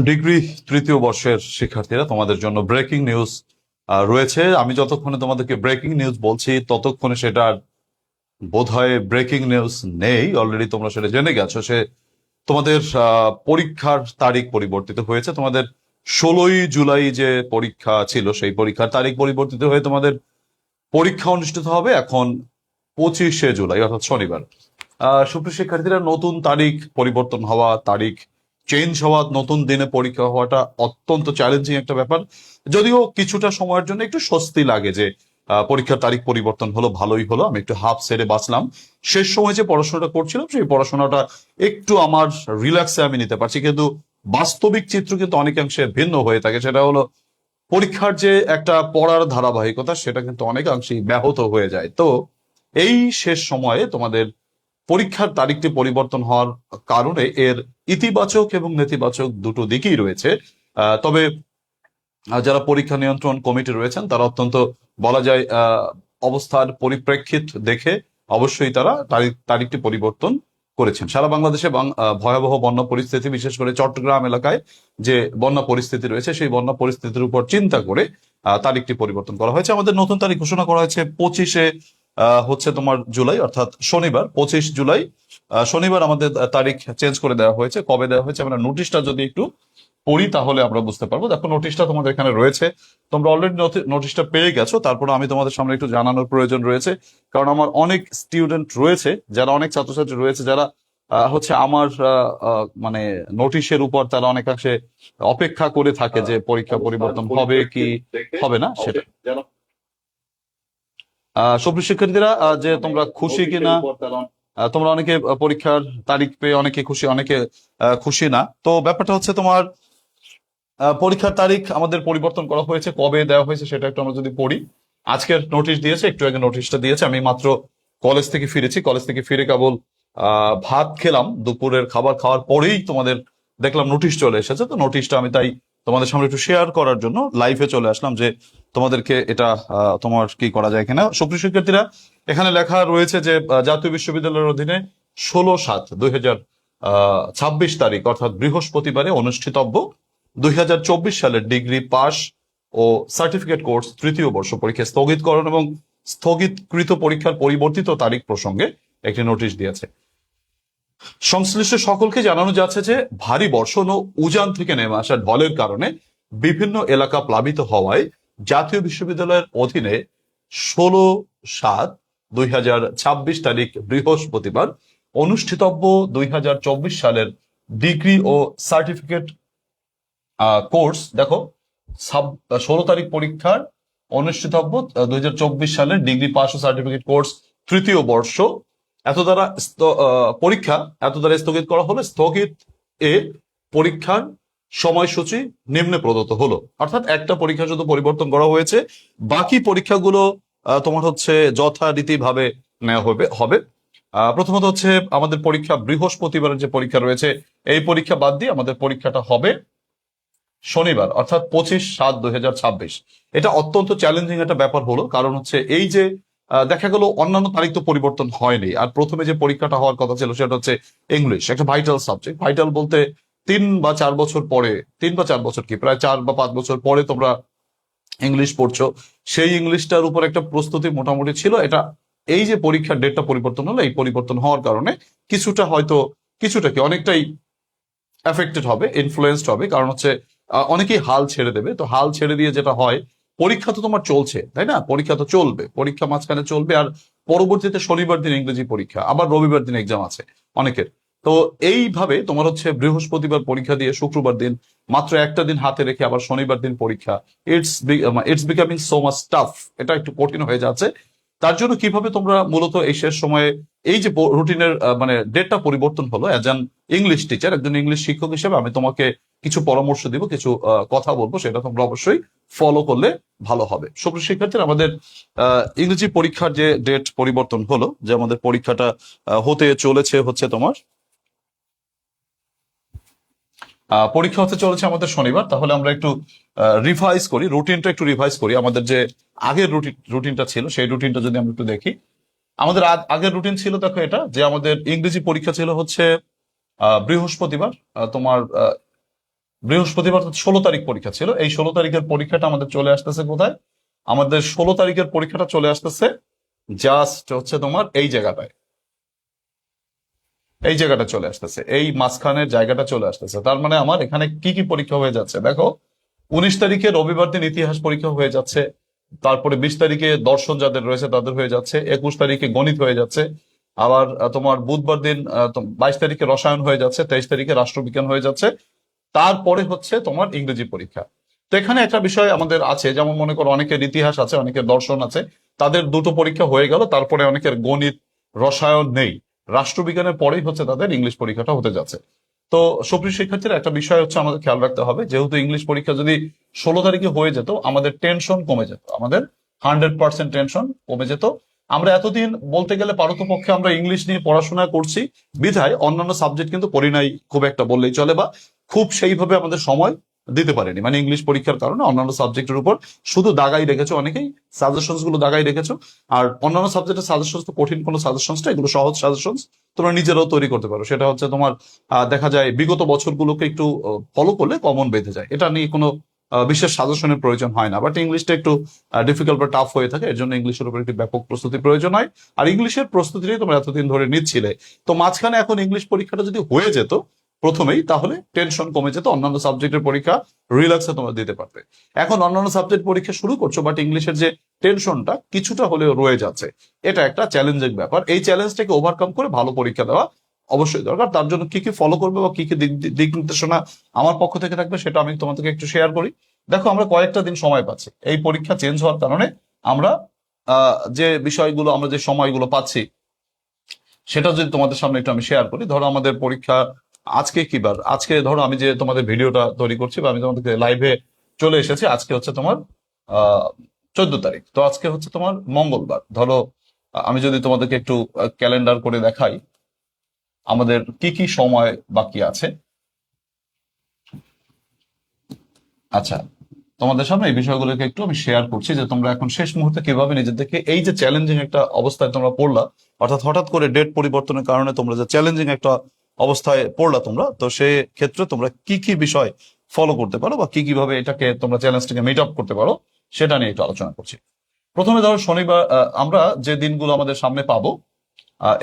Degree তৃতীয় বর্ষের শিক্ষার্থীরা, তোমাদের জন্য ব্রেকিং নিউজ রয়েছে। আমি যতক্ষণে তোমাদেরকে ব্রেকিং নিউজ বলছি ততক্ষণে সেটা বোধহয় ব্রেকিং নিউজ নেই, অলরেডি তোমরা সেটা জেনে গেছো। তোমাদের পরীক্ষার তারিখ পরিবর্তিত হয়েছে। তোমাদের 16ই জুলাই যে পরীক্ষা ছিল সেই পরীক্ষার তারিখ পরিবর্তিত হয়ে তোমাদের পরীক্ষা অনুষ্ঠিত হবে এখন 25শে জুলাই, অর্থাৎ শনিবার। সুপ্রিয় শিক্ষার্থীরা, নতুন তারিখ পরিবর্তন হওয়া, তারিখ চেঞ্জ হওয়া, নতুন দিনে পরীক্ষা হওয়াটা অত্যন্ত চ্যালেঞ্জিং একটা ব্যাপার। যদিও কিছুটা সময়ের জন্য একটু স্বস্তি লাগে যে পরীক্ষার তারিখ পরিবর্তন হলো, ভালোই হলো, আমি একটু হাফ সেরে বাঁচলাম। শেষ সময় যে পড়াশোনাটা করছিলাম সেই পড়াশোনাটা একটু আমার রিল্যাক্সে আমি নিতে পারছি। কিন্তু বাস্তবিক চিত্র কিন্তু অনেকাংশে ভিন্ন হয়ে থাকে। সেটা হলো পরীক্ষার যে একটা পড়ার ধারাবাহিকতা সেটা কিন্তু অনেকাংশেই ব্যাহত হয়ে যায়। তো এই শেষ সময়ে তোমাদের পরীক্ষার তারিখটি পরিবর্তন হওয়ার কারণে এর ইতিবাচক এবং নেতিবাচক দুটো দিকই রয়েছে। তবে যারা পরীক্ষা নিয়ন্ত্রণ কমিটি রয়েছেন তারা অত্যন্ত বলা যায় অবস্থার পরিপ্রেক্ষিত দেখে অবশ্যই তারা তারিখটি পরিবর্তন করেছেন। সারা বাংলাদেশে ভয়াবহ বন্যা পরিস্থিতি, বিশেষ করে চট্টগ্রাম এলাকায় যে বন্যা পরিস্থিতি রয়েছে সেই বন্যা পরিস্থিতির উপর চিন্তা করে তারিখটি পরিবর্তন করা হয়েছে। আমাদের নতুন তারিখ ঘোষণা করা হয়েছে 25শে জুলাই, অর্থাৎ শনিবার 25 জুলাই। শনিবার আমাদের তারিখ চেঞ্জ করে দেওয়া হয়েছে। কবে দেওয়া হয়েছে আমরা নোটিশটা যদি একটু পড়ি তাহলে আমরা বুঝতে পারবো। দেখো, নোটিশটা তোমাদের এখানে রয়েছে, তোমরা অলরেডি নোটিশটা পেয়ে গেছো। তারপরে আমি তোমাদের সামনে একটু জানানোর প্রয়োজন রয়েছে, কারণ আমার অনেক স্টুডেন্ট রয়েছে, যারা অনেক ছাত্রছাত্রী রয়েছে যারা হচ্ছে আমার মানে নোটিশের উপর তারা অনেকাংশে অপেক্ষা করে থাকে যে পরীক্ষা পরিবর্তন হবে কি হবে না সেটা। সুপ্রিয় শিক্ষার্থীরা, যে তোমরা খুশি কিনা, তোমরা অনেকে পরীক্ষার তারিখ পেয়ে অনেকে খুশি, অনেকে খুশি না। তো ব্যাপারটা হচ্ছে তোমার পরীক্ষার তারিখ আমাদের পরিবর্তন করা হয়েছে। কবে দেওয়া হয়েছে সেটা একটু আমরা যদি পড়ি। আজকের নোটিশ দিয়েছে, একটু আগে নোটিশটা দিয়েছে। আমি মাত্র কলেজ থেকে ফিরেছি। কলেজ থেকে ফিরে কেবল ভাত খেলাম, দুপুরের খাবার খাওয়ার পরেই তোমাদের দেখলাম নোটিশ চলে এসেছে। তো নোটিশটা আমি তাই তোমাদের সামনে একটু শেয়ার করার জন্য লাইভে চলে আসলাম, যে তোমাদেরকে এটা তোমার কি করা যায় কিনা। সুপ্রিয় শিক্ষার্থীরা, এখানে লেখা রয়েছে যে জাতীয় বিশ্ববিদ্যালয়ের অধীনে 16/7/2026 তারিখ, অর্থাৎ বৃহস্পতিবারে অনুষ্ঠিতব্য 2024 সালের ডিগ্রি পাস ও সার্টিফিকেট কোর্স তৃতীয় বর্ষ পরীক্ষা স্থগিতকরণ এবং স্থগিতকৃত পরীক্ষার পরিবর্তিত তারিখ প্রসঙ্গে একটি নোটিশ দিয়েছে। সংশ্লিষ্ট সকলকে জানানো যাচ্ছে যে ভারী বর্ষণ ও উজান থেকে নেমে আসা ঢলের কারণে বিভিন্ন এলাকা প্লাবিত হওয়ায় জাতীয় বিশ্ববিদ্যালয়ের অধীনে 16/7/2026 তারিখ বৃহস্পতিবার অনুষ্ঠিতব্য 2024 সালের ডিগ্রি ও সার্টিফিকেট কোর্স, দেখো 16 তারিখ পরীক্ষার অনুষ্ঠিতব্য 2024 সালের ডিগ্রি পাস ও সার্টিফিকেট কোর্স তৃতীয় বর্ষ এত দ্বারা পরীক্ষা এত দ্বারা স্থগিত করা হলো। স্থগিত এ পরীক্ষার সময়সূচি নিম্নে প্রদত্ত হলো। অর্থাৎ একটা পরীক্ষা শুধু পরিবর্তন করা হয়েছে, বাকি পরীক্ষাগুলো তোমার হচ্ছে যথারীতি ভাবে নেওয়া হবে। প্রথমত হচ্ছে আমাদের পরীক্ষা বৃহস্পতিবারের যে পরীক্ষা রয়েছে এই পরীক্ষা বাদ দিয়ে আমাদের পরীক্ষাটা হবে শনিবার, অর্থাৎ 25/7/2026। এটা অত্যন্ত চ্যালেঞ্জিং একটা ব্যাপার হলো, কারণ হচ্ছে এই যে দেখা গেল অন্যান্য তারিখ তো পরিবর্তন হয়নি, আর প্রথমে যে পরীক্ষাটা হওয়ার কথা ছিল সেটা হচ্ছে ইংলিশ, একটা ভাইটাল সাবজেক্ট। ভাইটাল বলতে 3 বা 4 বছর পরে, 3 বা 4 বছর কি প্রায় 4 বা 5 বছর পরে তোমরা ইংলিশ পড়ছো, সেই ইংলিশটার উপর একটা প্রস্তুতি মোটামুটি ছিল। এটা এই যে পরীক্ষার ডেটটা পরিবর্তন হলো, এই পরিবর্তন হওয়ার কারণে কিছুটা হয়তো কিছুটা কি অনেকটাই এফেক্টেড হবে, ইনফ্লুয়েন্সড হবে। কারণ হচ্ছে অনেকেই হাল ছেড়ে দেবে। তো হাল ছেড়ে দিয়ে যেটা হয়, পরীক্ষা তো তোমার চলছে, তাই না? পরীক্ষা তো চলবে, পরীক্ষা মাঝখানে চলবে, আর পরবর্তীতে শনিবার দিন ইংরেজি পরীক্ষা, আবার রবিবার দিন এক্সাম আছে অনেকের। তো এইভাবে তোমার হচ্ছে বৃহস্পতিবার পরীক্ষা দিয়ে শুক্রবার দিন মাত্র একটা দিন হাতে রেখে আবার শনিবার দিন পরীক্ষা, it's becoming so much tough. এটা একটু কঠিন হয়ে যাচ্ছে। তার জন্য কিভাবে তোমরা মূলত এই শেষ সময়ে এই যে রুটিনের মানে ডেটটা পরিবর্তন হলো, অ্যাজ অ্যান ইংলিশ টিচার, একজন ইংলিশ শিক্ষক হিসেবে আমি তোমাকে কিছু পরামর্শ দিব, কিছু কথা বলবো, সেটা তোমরা অবশ্যই ফলো করলে ভালো হবে। সুপ্রিয় শিক্ষার্থীরা, আমাদের ইংরেজি পরীক্ষার যে ডেট পরিবর্তন হলো, যে আমাদের পরীক্ষাটা হতে চলেছে হচ্ছে তোমার পরীক্ষা হতে চলেছে আমাদের শনিবার। তাহলে আমরা একটু রিভাইজ করি, রুটিনটা একটু রিভাইজ করি। আমাদের যে আগের রুটিনটা ছিল সেই রুটিনটা যদি আমরা একটু দেখি। আমাদের আগের রুটিন ছিল, দেখো এটা, যে আমাদের ইংরেজি পরীক্ষা ছিল হচ্ছে বৃহস্পতিবার তোমার বৃহস্পতিবার 16 তারিখ পরীক্ষা ছিল, এই 16 তারিখের পরীক্ষাটা আমাদের চলে আসতেছে কোথায়? আমাদের 16 তারিখের পরীক্ষাটা চলে আসতেছে জাস্ট হচ্ছে তোমার এই জায়গাটায়, এই জায়গাটা চলে আসতেছে, এই মাঝখানের জায়গাটা চলে আসতেছে। তার মানে আমার এখানে কি কি পরীক্ষা হয়ে যাচ্ছে দেখো, 19 তারিখে রবিবার দিন ইতিহাস পরীক্ষা হয়ে যাচ্ছে, তারপরে 20 তারিখে দর্শন যাদের রয়েছে তাদের হয়ে যাচ্ছে, 21 তারিখে গণিত হয়ে যাচ্ছে, আবার তোমার বুধবার দিন 22 তারিখে রসায়ন হয়ে যাচ্ছে, 23 তারিখে রাষ্ট্রবিজ্ঞান হয়ে যাচ্ছে, তারপরে হচ্ছে তোমার ইংরেজি পরীক্ষা। তো এখানে একটা বিষয় আমাদের আছে, যেমন মনে করো অনেকের ইতিহাস আছে, অনেকের দর্শন আছে, তাদের দুটো পরীক্ষা হয়ে গেল, তারপরে অনেকের গণিত রসায়ন নেই, রাষ্ট্রবিজ্ঞানের পরেই হচ্ছে তাদের ইংলিশ পরীক্ষাটা হতে যাচ্ছে। তো সুপ্রিয় শিক্ষার্থীরা, একটা বিষয় হচ্ছে আমাদের খেয়াল রাখতে হবে, যেহেতু ইংলিশ পরীক্ষা যদি 16 তারিখে হয়ে যেত, আমাদের টেনশন কমে যেত, আমাদের 100% টেনশন কমে যেত। আমরা এতদিন বলতে গেলে পারতপক্ষে আমরা ইংলিশ নিয়ে পড়াশোনা করছি বিধায় অন্যান্য সাবজেক্ট কিন্তু পড়ি নাই খুব একটা বললেই চলে, বা খুব সেইভাবে আমাদের সময় দিতে পারেনি, মানে ইংলিশ পরীক্ষার কারণে অন্যান্য সাবজেক্টের উপর শুধু দাগাই রেখেছো, অনেকেই সাজেশনস গুলো দাগাই রেখেছো। আর অন্যান্য সাবজেক্টের সাজেশনস তো কঠিন কোনো সাজেশনস না, এগুলো সহজ সাজেশনস, তোমরা নিজেরাও তৈরি করতে পারো। সেটা হচ্ছে তোমার দেখা যায় বিগত বছরগুলোকে একটু ফলো করলে কমন বেঁধে যায়, এটা নিয়ে কোনো বিশেষ সাজেশনের প্রয়োজন হয় না। বাট ইংলিশটা একটু ডিফিকাল্ট বা টাফ হয়ে থাকে, এর জন্য ইংলিশের উপর একটি ব্যাপক প্রস্তুতি প্রয়োজন হয়। আর ইংলিশের প্রস্তুতিটাই তোমরা এতদিন ধরে নিচ্ছিলে, তো মাঝখানে এখন ইংলিশ পরীক্ষাটা যদি হয়ে যেত প্রথমেই, তাহলে টেনশন কমে যেত, অন্যান্য সাবজেক্টের পরীক্ষা রিল্যাক্সে তোমরা দিতে পারবে। এখন অন্যান্য সাবজেক্ট পরীক্ষা শুরু করছো, বাট ইংলিশের যে টেনশনটা কিছুটা হলেও রয়ে যাচ্ছে, এটা একটা চ্যালেঞ্জিং ব্যাপার। এই চ্যালেঞ্জটাকে ওভারকাম করে ভালো পরীক্ষা দেওয়া অবশ্যই দরকার। তার জন্য কি কি ফলো করবে বা কি কি দিক নির্দেশনা আমার পক্ষ থেকে থাকবে, সেটা আমি তোমাদেরকে একটু শেয়ার করি। দেখো, আমরা কয়েকটা দিন সময় পাচ্ছি, এই পরীক্ষা চেঞ্জ হওয়ার কারণে আমরা যে বিষয়গুলো, আমরা যে সময়গুলো পাচ্ছি, সেটা যদি তোমাদের সামনে একটু আমি শেয়ার করি। ধরো আমাদের পরীক্ষা আজকে কি বার, আজকে ধরো আমি যে তোমাদের ভিডিওটা তৈরি করছি বা আমি তোমাদেরকে লাইভে চলে এসেছি, আজকে হচ্ছে তোমার 14 তারিখ, তো আজকে হচ্ছে তোমার মঙ্গলবার। ধরো আমি যদি তোমাদেরকে একটু ক্যালেন্ডার করে দেখাই আমাদের কি কি সময় বাকি আছে। আচ্ছা, তোমাদের সামনে এই বিষয়গুলোকে একটু আমি শেয়ার করছি, যে তোমরা এখন শেষ মুহূর্তে কিভাবে নিজেদেরকে, এই যে চ্যালেঞ্জিং একটা অবস্থায় তোমরা পড়লা, অর্থাৎ হঠাৎ করে ডেট পরিবর্তনের কারণে তোমরা যে চ্যালেঞ্জিং একটা অবস্থায় পড়লা তোমরা, তো সে ক্ষেত্রে তোমরা কি কি বিষয় ফলো করতে পারো বা কি কিভাবে এটাকে তোমরা চ্যালেঞ্জটাকে মিট আপ করতে পারো, সেটা নিয়ে একটু আলোচনা করছি। প্রথমে ধরো শনিবার, আমরা যে দিনগুলো আমাদের সামনে পাবো,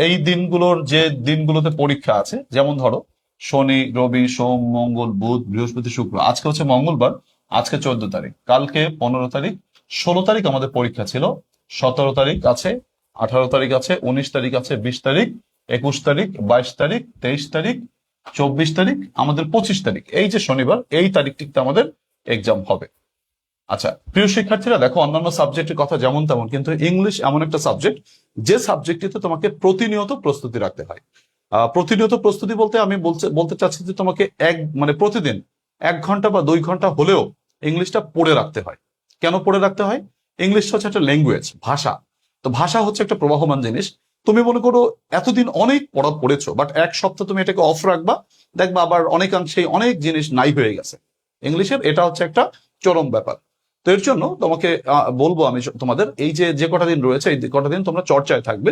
এই দিনগুলোর যে দিনগুলোতে পরীক্ষা আছে, যেমন ধরো শনি, রবি, সোম, মঙ্গল, বুধ, বৃহস্পতি, শুক্র। আজকে হচ্ছে মঙ্গলবার, আজকে 14 তারিখ, কালকে 15 তারিখ, 16 তারিখ আমাদের পরীক্ষা ছিল, 17 তারিখ আছে, 18 তারিখ আছে, 19 তারিখ আছে, 20 তারিখ, 21 তারিখ, 22 তারিখ, 23 তারিখ, 24 তারিখ, আমাদের 25 তারিখ, এই যে শনিবার, এই তারিখটিতে আমাদের এক্সাম হবে। আচ্ছা প্রিয় শিক্ষার্থীরা, দেখো অন্যান্য সাবজেক্টের কথা যেমন তেমন, কিন্তু ইংলিশ এমন একটা সাবজেক্ট যে সাবজেক্টটিতে তোমাকে প্রতিনিয়ত প্রস্তুতি রাখতে হয়। প্রতিনিয়ত প্রস্তুতি বলতে আমি বলতে চাচ্ছি যে তোমাকে মানে প্রতিদিন 1 ঘন্টা বা 2 ঘন্টা হলেও ইংলিশটা পড়ে রাখতে হয়। কেন পড়ে রাখতে হয়? ইংলিশটা হচ্ছে একটা ল্যাঙ্গুয়েজ, ভাষা। তো ভাষা হচ্ছে একটা প্রবাহমান জিনিস। তুমি মনে করো এতদিন অনেক পড়া পড়েছো, বাট 1 সপ্তাহ তুমি এটাকে অফ রাখবা, দেখবা আবার অনেকাংশেই অনেক জিনিস নাই হয়ে গেছে ইংলিশের। এটা হচ্ছে একটা চরম ব্যাপার। তো এর জন্য তোমাকে বলবো আমি তোমাদের, এই যে যে কটা দিন রয়েছে, এই কটা দিন তোমরা চর্চায় থাকবে।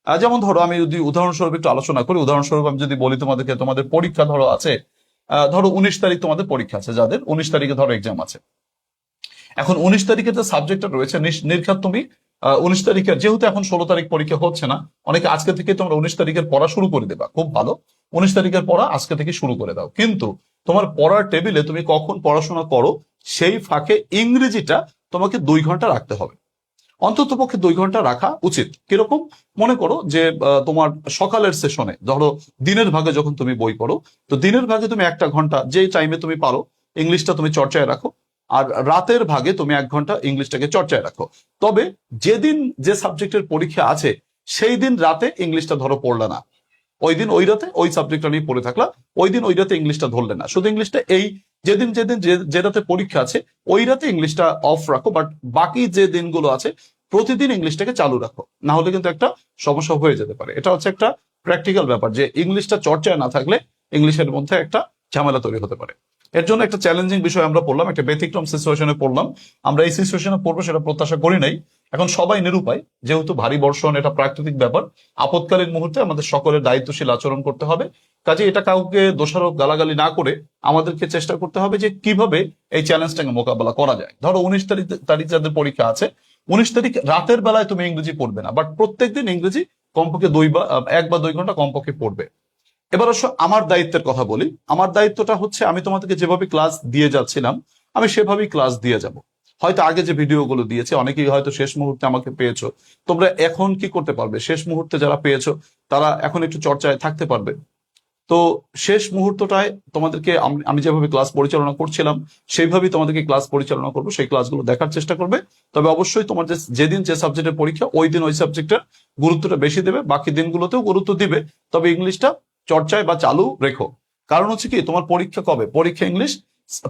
যেমন ধরো আমি যদি উদাহরণস্বরূপ একটু আলোচনা করি, উদাহরণস্বরূপ আমি যদি বলি তোমাদেরকে, তোমাদের পরীক্ষা ধরো আছে, ধরো 19 তারিখ তোমাদের পরীক্ষা আছে, যাদের 19 তারিখে ধরো এক্সাম আছে। এখন 19 তারিখে যে সাবজেক্টটা রয়েছে, নির্ঘাত তুমি 19 তারিখে, যেহেতু এখন 16 তারিখ পরীক্ষা হচ্ছে না, অনেকে আজকে থেকে তোমরা 19 তারিখের পড়া শুরু করে দেবা, খুব ভালো। 19 তারিখের পড়া আজকে থেকে শুরু করে দাও, কিন্তু তোমার পড়ার টেবিলে তুমি কখন পড়াশোনা করো, সেই ফাঁকে ইংরেজিটা তোমাকে 2 ঘন্টা রাখতে হবে, অন্তত পক্ষে 2 ঘন্টা রাখা উচিত। কিরকম? মনে করো যে তোমার সকালের সেশনে, ধরো দিনের ভাগে যখন তুমি বই পড়ো, তো দিনের ভাগে তুমি 1 ঘন্টা যে টাইমে তুমি পারো ইংলিশটা তুমি চর্চায় রাখো, আর রাতের ভাগে তুমি 1 ঘন্টা ইংলিশটাকে চর্চায় রাখো। তবে যেদিন যে সাবজেক্টের পরীক্ষা আছে, সেই দিন রাতে ইংলিশটা ধরো পড়লে না, ওই দিন ওই রাতে ওই সাবজেক্টটা নিয়ে পড়ে থাকলা, ওই দিন ওই রাতে ইংলিশটা ধরলে না, শুধু ইংলিশটা এই যেদিন যেদিন যে রাতে পরীক্ষা আছে ওই রাতে ইংলিশটা অফ রাখো, বাট বাকি যে দিনগুলো আছে প্রতিদিন ইংলিশটাকে চালু রাখো, না হলে কিন্তু একটা সমস্যা হয়ে যেতে পারে। এটা হচ্ছে একটা প্র্যাকটিক্যাল ব্যাপার, যে ইংলিশটা চর্চায় না থাকলে ইংলিশের মধ্যে একটা ঝামেলা তৈরি হতে পারে। এর জন্য একটা চ্যালেঞ্জিং বিষয় আমরা পড়লাম, একটা ব্যতিক্রম সিচুয়েশনে পড়লাম। আমরা এই সিচুয়েশনে পড়বো সেটা প্রত্যাশা করি নাই, এখন সবাই নিরুপায়, যেহেতু ভারী বর্ষণ এটা প্রাকৃতিক ব্যাপার, আপৎকালীন মুহূর্তে আমাদের সকলের দায়িত্বশীল আচরণ করতে হবে। কাজে এটা কাউকে দোষারোপ গালাগালি না করে আমাদেরকে চেষ্টা করতে হবে যে কিভাবে এই চ্যালেঞ্জটাকে মোকাবেলা করা যায়। ধরো 19 তারিখ যাদের পরীক্ষা আছে, 19 তারিখ রাতের বেলায় তুমি ইংরেজি পড়বে না, বাট প্রত্যেকদিন ইংরেজি কমপক্ষে 1 বা 2 ঘন্টা কমপক্ষে পড়বে। এবার অবশ্য আমার দায়িত্বের কথা বলি। আমার দায়িত্বটা হচ্ছে আমি তোমাদেরকে যেভাবে ক্লাস দিয়ে যাচ্ছিলাম আমি সেভাবেই ক্লাস দিয়ে যাব। হয়তো আগে যে ভিডিওগুলো দিয়েছে অনেকেই হয়তো শেষ মুহূর্তে আমাকে পেয়েছো, তোমরা এখন কি করতে পারবে, শেষ মুহূর্তে যারা পেয়েছো তারা এখন একটু চর্চায় থাকতে পারবে। তো শেষ মুহূর্তটায় তোমাদেরকে আমি যেভাবে ক্লাস পরিচালনা করছিলাম সেইভাবেই তোমাদেরকে ক্লাস পরিচালনা করবো, সেই ক্লাসগুলো দেখার চেষ্টা করবে। তবে অবশ্যই তোমার যেদিন যে সাবজেক্টের পরীক্ষা ওই দিন ওই সাবজেক্টের গুরুত্বটা বেশি দেবে, বাকি দিনগুলোতেও গুরুত্ব দিবে, তবে ইংলিশটা চর্চায় বা চালু রেখো। কারণ হচ্ছে কি, তোমার পরীক্ষা কবে? পরীক্ষা ইংলিশ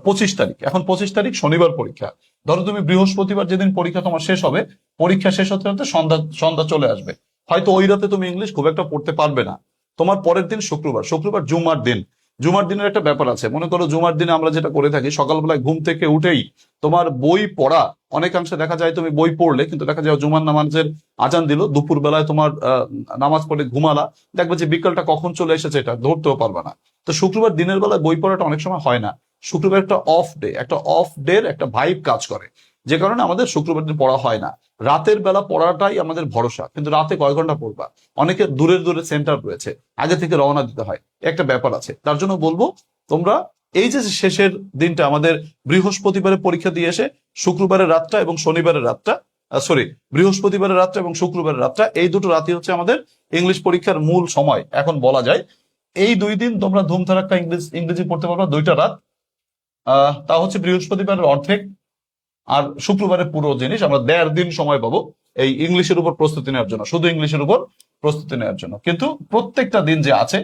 25 তারিখ। এখন 25 তারিখ শনিবার পরীক্ষা। ধরো তুমি বৃহস্পতিবার যেদিন পরীক্ষা তোমার শেষ হবে, পরীক্ষা শেষ হতে হতে সন্ধ্যা সন্ধ্যা চলে আসবে, হয়তো ওই রাতে তুমি ইংলিশ খুব একটা পড়তে পারবে না। তোমার পরের দিন শুক্রবার, শুক্রবার জুমার দিন। জুমার দিনের একটা ব্যাপার আছে, মনে করো জুমার দিনে আমরা যেটা করে থাকি, সকালবেলায় ঘুম থেকে উঠেই তোমার বই পড়া, অনেকাংশে দেখা যায় তুমি বই পড়লে, কিন্তু দেখা যায় জুমার নামাজের আজান দিল, দুপুর বেলায় তোমার নামাজ পড়ে ঘুমালা, দেখবে যে বিকালটা কখন চলে এসেছে এটা ধরতেও পারবে না। তো শুক্রবার দিনের বেলায় বই পড়াটা অনেক সময় হয় না। শুক্রবার একটা অফ ডে, একটা অফ ডে একটা ভাইব কাজ করে, যে কারণে আমাদের শুক্রবার দিন পড়া হয় না। রাতের বেলা পড়াটাই আমাদের ভরসা, কিন্তু রাতে কয় ঘন্টা পড়বা? অনেকে দূরের দূরে সেন্টার রয়েছে, আগে থেকে রওনা দিতে হয়, একটা ব্যাপার আছে। তার জন্য বলবো তোমরা এই যে শেষের দিনটা আমাদের, বৃহস্পতিবারের পরীক্ষা দিয়ে এসে শুক্রবারের রাতটা এবং শনিবারের রাতটা, সরি, বৃহস্পতিবারের রাতটা এবং শুক্রবারের রাতটা, এই দুটো রাতই হচ্ছে আমাদের ইংলিশ পরীক্ষার মূল সময় এখন বলা যায়। এই 2 দিন তোমরা ধুমধারাক্কা ইংরেজি পড়তে পারবা 2টা রাত। তা হচ্ছে বৃহস্পতিবারের অর্ধেক আর শুক্রবারের পুরো জিনিস। আমরা 1.5 দিন সময় পাবো এই ইংলিশের উপর প্রস্তুতি নেওয়ার জন্য, শুধু ইংলিশের উপর প্রস্তুতি নেওয়ার জন্য। কিন্তু প্রত্যেকটা দিন যে আছে,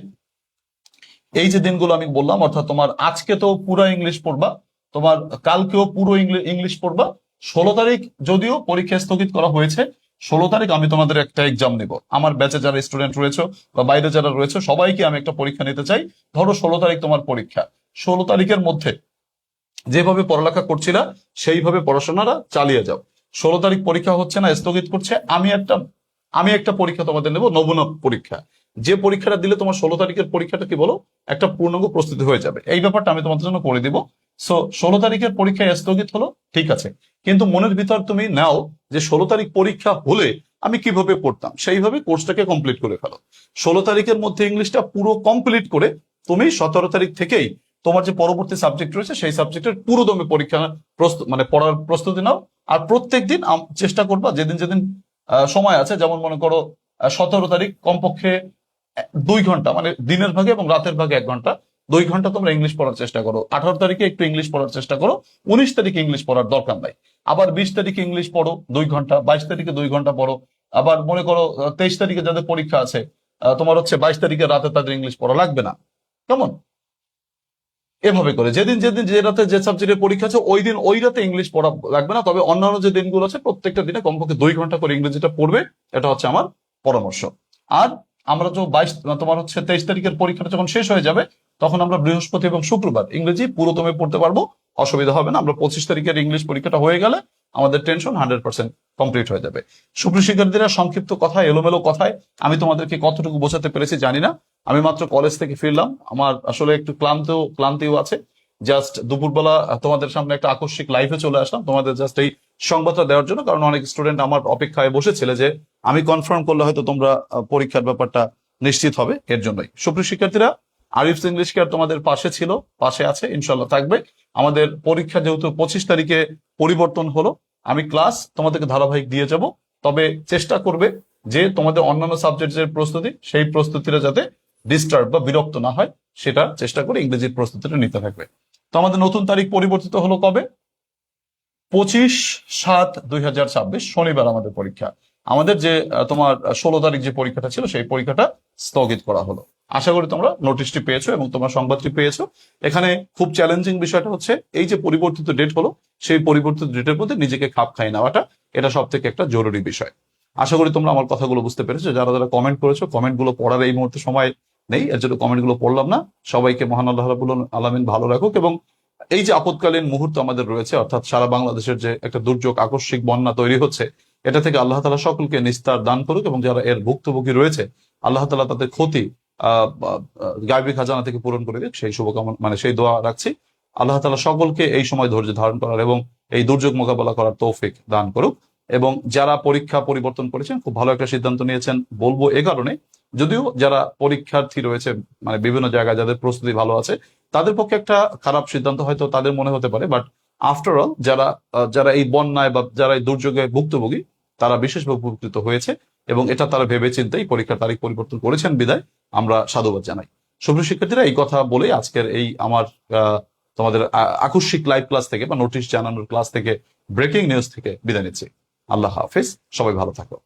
এই যে দিনগুলো আমি বললাম, অর্থাৎ তোমার আজকে তো পুরো ইংলিশ পড়বা, তোমার কালকেও পুরো ইংলিশ পড়বা। 16 তারিখ যদিও পরীক্ষা স্থগিত করা হয়েছে, 16 তারিখ আমি তোমাদের একটা এক্সাম নিব। আমার ব্যাচে যারা স্টুডেন্ট রয়েছে বা বাইরে যারা রয়েছে সবাইকে আমি একটা পরীক্ষা নিতে চাই। ধরো 16 তারিখ তোমার পরীক্ষা, 16 তারিখের মধ্যে যেভাবে পড়ালেখা করছিলা সেইভাবে পড়াশোনাটা চালিয়ে যাও। 16 তারিখ পরীক্ষা হচ্ছে না, স্থগিত করছে, আমি একটা পরীক্ষা তোমাদের নেব, নমুনা পরীক্ষা। যে পরীক্ষাটা দিলে তোমার 16 তারিখের পরীক্ষাটা কি বলো একটা পূর্ণাঙ্গ প্রস্তুতি হয়ে যাবে। এই ব্যাপারটা আমি তোমাদের জন্য করে দিব। সো 16 তারিখের পরীক্ষা স্থগিত হলো, ঠিক আছে, কিন্তু মনের ভিতর তুমি নাও যে 16 তারিখ পরীক্ষা হলে আমি কিভাবে পড়তাম, সেইভাবে কোর্সটাকে কমপ্লিট করে ফেলো। 16 তারিখের মধ্যে ইংলিশটা পুরো কমপ্লিট করে তুমি 17 তারিখ থেকেই তোমার যে পরবর্তী সাবজেক্ট রয়েছে সেই সাবজেক্টের পুরো দমে পরীক্ষা মানে পড়ার প্রস্তুতি নাও। আর প্রত্যেকদিন চেষ্টা করবা, যেদিন যেদিন সময় আছে, যেমন মনে করো 17 তারিখ কমপক্ষে 2 ঘন্টা, মানে দিনের ভাগে এবং রাতের ভাগে 1 ঘন্টা, 2 ঘন্টা তোমরা ইংলিশ পড়ার চেষ্টা করো। 18 তারিখে একটু ইংলিশ পড়ার চেষ্টা করো, 19 তারিখে ইংলিশ পড়ার দরকার নাই। আবার 20 তারিখে ইংলিশ পড়ো 2 ঘন্টা, 22 তারিখে 2 ঘন্টা পড়ো। আবার মনে করো 23 তারিখে যাদের পরীক্ষা আছে, তোমার হচ্ছে 22 তারিখে রাতে তাদের ইংলিশ পড়া লাগবে না। কেমন? এভাবে করে যেদিন যেদিন যে রাতে যে সাবজেক্টের পরীক্ষা আছে ওই দিন ওই রাতে ইংলিশ পড়া লাগবে না, তবে অন্যান্য যে দিনগুলো আছে প্রত্যেকটা দিনে কমপক্ষে 2 ঘন্টা করে ইংরেজিটা পড়বে, এটা হচ্ছে আমার পরামর্শ। আর আমরা যে তোমার হচ্ছে 23 তারিখের পরীক্ষাটা যখন শেষ হয়ে যাবে তখন আমরা বৃহস্পতি এবং শুক্রবার ইংরেজি পুরোদমে পড়তে পারবো, অসুবিধা হবে না। আমরা 25 তারিখের ইংলিশ পরীক্ষাটা হয়ে গেলে আমাদের টেনশন 100% কমপ্লিট হয়ে যাবে। সুপ্রিয় শিক্ষার্থীরা, সংক্ষিপ্ত কথায়, এলোমেলো কথায় আমি তোমাদেরকে কতটুকু বোঝাতে পেরেছি জানি না। আমি মাত্র কলেজ থেকে ফিরলাম, আমার আসলে একটু ক্লান্তিও আছে। জাস্ট দুপুরবেলা তোমাদের সামনে একটা আকস্মিক লাইভে চলে আসলাম তোমাদের জাস্ট এই সংবাদটা দেওয়ার জন্য, কারণ অনেক স্টুডেন্ট আমার অপেক্ষায় বসেছিল যে আমি কনফার্ম করলে হয়তো তোমরা পরীক্ষার ব্যাপারটা নিশ্চিত হবে, এর জন্যই। সুপ্রিয় শিক্ষার্থীরা, আরিফস ইংলিশ কেয়ার তোমাদের পাশে ছিল, পাশে আছে, ইনশাল্লাহ থাকবে। আমাদের পরীক্ষা যেহেতু 25 তারিখে পরিবর্তন হলো, আমি ক্লাস তোমাদেরকে ধারাবাহিক দিয়ে যাব, তবে চেষ্টা করবে যে তোমাদের অন্যান্য সাবজেক্টের প্রস্তুতি, সেই প্রস্তুতিটা যাতে ডিস্টার্ব বা বিরক্ত না হয়, সেটা চেষ্টা করে ইংরেজির প্রস্তুতিটা নিতে থাকবে। তো আমাদের নতুন তারিখ পরিবর্তিত হলো কবে? 25/7/2026 শনিবার আমাদের পরীক্ষা। আমাদের যে তোমার 16 তারিখ যে পরীক্ষাটা ছিল সেই পরীক্ষাটা স্থগিত করা হলো। আশা করি তোমরা নোটিশটি পেয়েছো এবং তোমরা সংবাদটি পেয়েছো। এখানে খুব চ্যালেঞ্জিং বিষয়টা হচ্ছে এই যে পরিবর্তিত ডেট হলো, সেই পরিবর্তিত ডেটের মধ্যে নিজেকে খাপ খাইয়ে নেওয়াটা, এটা সব থেকে একটা জরুরি বিষয়। আশা করি তোমরা আমার কথাগুলো বুঝতে পেরেছো। যারা যারা কমেন্ট করেছো, কমেন্টগুলো পড়ার এই মুহূর্তে সময় নেই, এর জন্য কমেন্টগুলো পড়লাম না। সবাইকে মহান আল্লাহ রাব্বুল আলামিন ভালো রাখুক, এবং এই যে আপদকালীন মুহূর্ত আমাদের রয়েছে, অর্থাৎ সারা বাংলাদেশের যে একটা দুর্যোগ, আকস্মিক বন্যা তৈরি হচ্ছে, এটা থেকে আল্লাহ তাআলা সকলকে নিস্তার দান করুক, এবং যারা এর ভুক্তভোগী রয়েছে আল্লাহ তাআলা তাদের ক্ষতি গায়বী খাজানা থেকে পূরণ করে দিক, সেই শুভকামনা মানে সেই দোয়া রাখছি। আল্লাহ তাআলা সকলকে এই সময় ধৈর্য ধারণ করার এবং এই দুর্যোগ মোকাবেলা করার তৌফিক দান করুক। এবং যারা পরীক্ষা পরিবর্তন করেছেন খুব ভালো একটা সিদ্ধান্ত নিয়েছেন বলবো এ কারণে, যদিও যারা পরীক্ষার্থী রয়েছে মানে বিভিন্ন জায়গায় যাদের প্রস্তুতি ভালো আছে তাদের পক্ষে একটা খারাপ সিদ্ধান্ত হয়তো তাদের মনে হতে পারে, বাট আফটার অল যারা যারা এই বন্যায় বা যারা এই দুর্যোগে ভুক্তভোগী তারা বিশেষভাবে উপকৃত হয়েছে, এবং এটা তারা ভেবে চিন্তেই পরীক্ষার তারিখ পরিবর্তন করেছেন বিদায় আমরা সাধুবাদ জানাই। সুপ্রিয় শিক্ষার্থীরা, এই কথা বলেই আজকের এই আমার তোমাদের আকস্মিক লাইভ ক্লাস থেকে বা নোটিশ জানানোর ক্লাস থেকে, ব্রেকিং নিউজ থেকে বিদায় নিচ্ছি। আল্লাহ হাফিজ, সবাই ভালো থাকো।